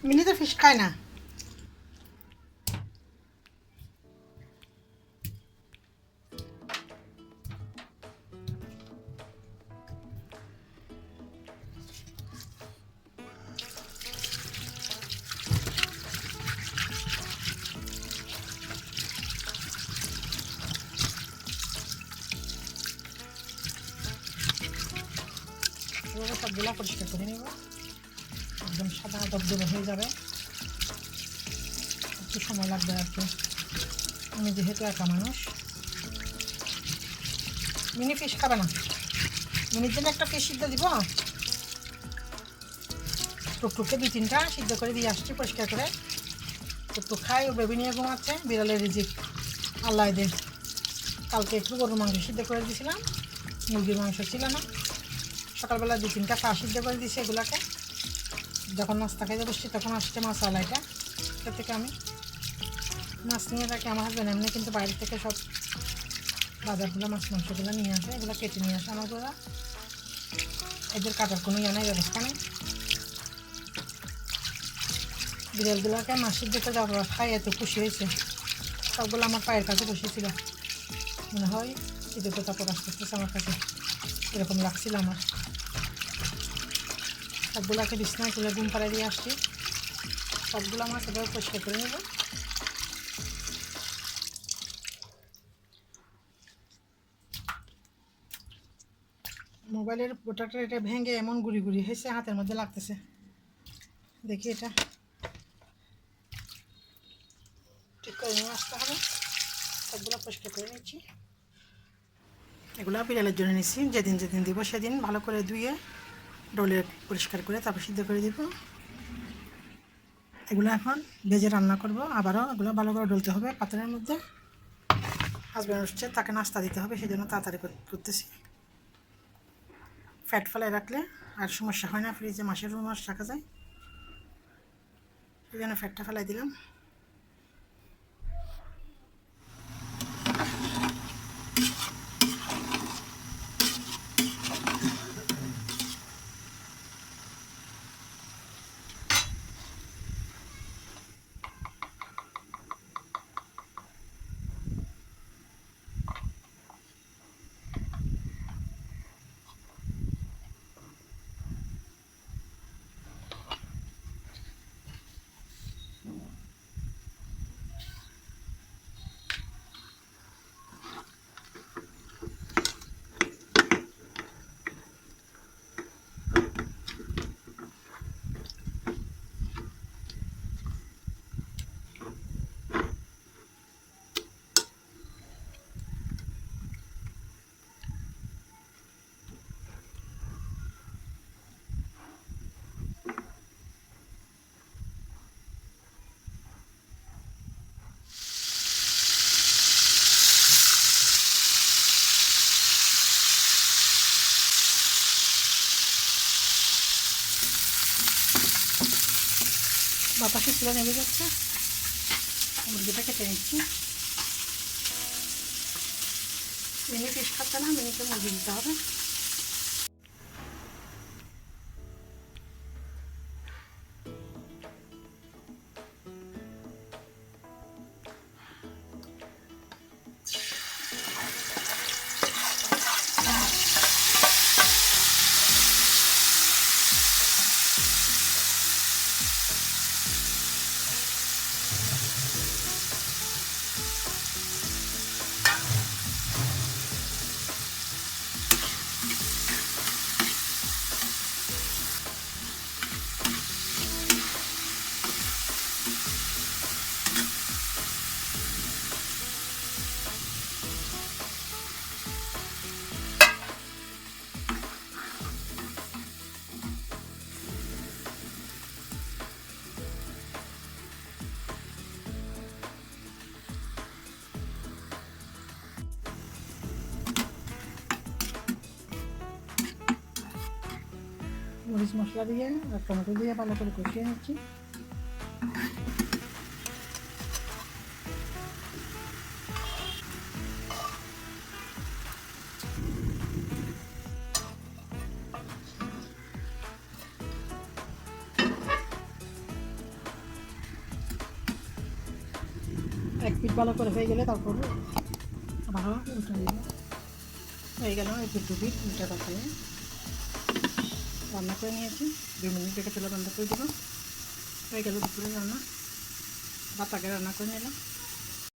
Mini তো fish খায় না। এভাবে সবগুলা পরিষ্কার করে নেব, একদম সাদা দবদবে হয়ে যাবে। একটু সময় লাগবে আর কি, আমি যেহেতু একা মানুষ। মিনি ফিশ খাবে না, মিনির জন্য একটা ফিশ সিদ্ধ দিব। টুকটুকে 2-3টা সিদ্ধ করে দিয়ে আসছি পরিষ্কার করে। টুকটুক খাই, ও বেবি নিয়ে ঘুমাচ্ছে, বিড়ালের রিজিক আল্লাহ দে। কালকে একটু গরুর মাংস সিদ্ধ করে দিয়েছিলাম, মুরগির মাংস ছিল না। সকালবেলা 2-3টা পা সিদ্ধ করে দিয়েছি এগুলাকে। যখন নাস্তা খাইতে বসছি তখন আসছে মশলাটা, এটা থেকে আমি মাছ নিয়ে রাখি। আমার হাজব্যান্ড এমনি কিন্তু বাইরে থেকে সব বাজারগুলো মাছ মাংসগুলো নিয়ে আসে, এগুলো কেটে নিয়ে আসে আমার ওরা। এদের কাটার কোনো জানাই ব্যবস্থা নেই। বিড়ালগুলোকে মাছ সিদ্ধ করে যাওয়ার খাই এত খুশি হয়েছে, সবগুলো আমার পায়ের কাছে বসেছিল। মনে হয় কৃতজ্ঞতা প্রকাশ করতেছে আমার কাছে, এরকম লাগছিল আমার। সবগুলোকে বিছনায় তুলে ঘুম পাড়ায় দিয়ে আসছি। সবগুলো আমার সেভাবে পরিষ্কার করে নেব। মোবাইলের গোটাটা এটা ভেঙে এমন গুড়ি গুড়ি হয়েছে, হাতের মধ্যে লাগতেছে। দেখি এটা ঠিক করে নিয়ে আসতে হবে। সবগুলো পরিষ্কার করে নিচ্ছি। এগুলো বিড়ালের জন্য নিচ্ছি, যেদিন যেদিন দিব সেদিন ভালো করে ধুয়ে ডলে পরিষ্কার করে তারপর সিদ্ধ করে দিব। এগুলো এখন ভেজে রান্না করব। আবারও এগুলো ভালো করে ডলতে হবে পাত্রের মধ্যে। হাজব্যান্ড উঠছে, তাকে নাস্তা দিতে হবে, সেই জন্য তাড়াতাড়ি করতেছি। ফ্যাট ফেলায় রাখলে আর সমস্যা হয় না, ফ্রিজে মাসের মাস রাখা যায়, সেই জন্য ফ্যাটটা ফেলাই দিলাম। বাতাসে চুলা নেমে যাচ্ছে, মুরগিটা কেটে নিচ্ছি। মিনি ফিশ খাচ্ছে না, মিনিকে মুরগি দিতে হবে। মরিচ মশলা দিয়ে আর টমেটো দিয়ে ভালো করে কষিয়ে নিচ্ছি। পিঠ ভালো করে হয়ে গেলে তারপর আবারও উল্টে দিব। হয়ে গেল এই দুটো পিঠ উল্টা পাল্টে রান্না করে নিয়েছি। 2 মিনিট রেখে চুলা বন্ধ করে দেবো। হয়ে গেল দুপুরে রান্না। ভাত আগে রান্না করে নিলাম।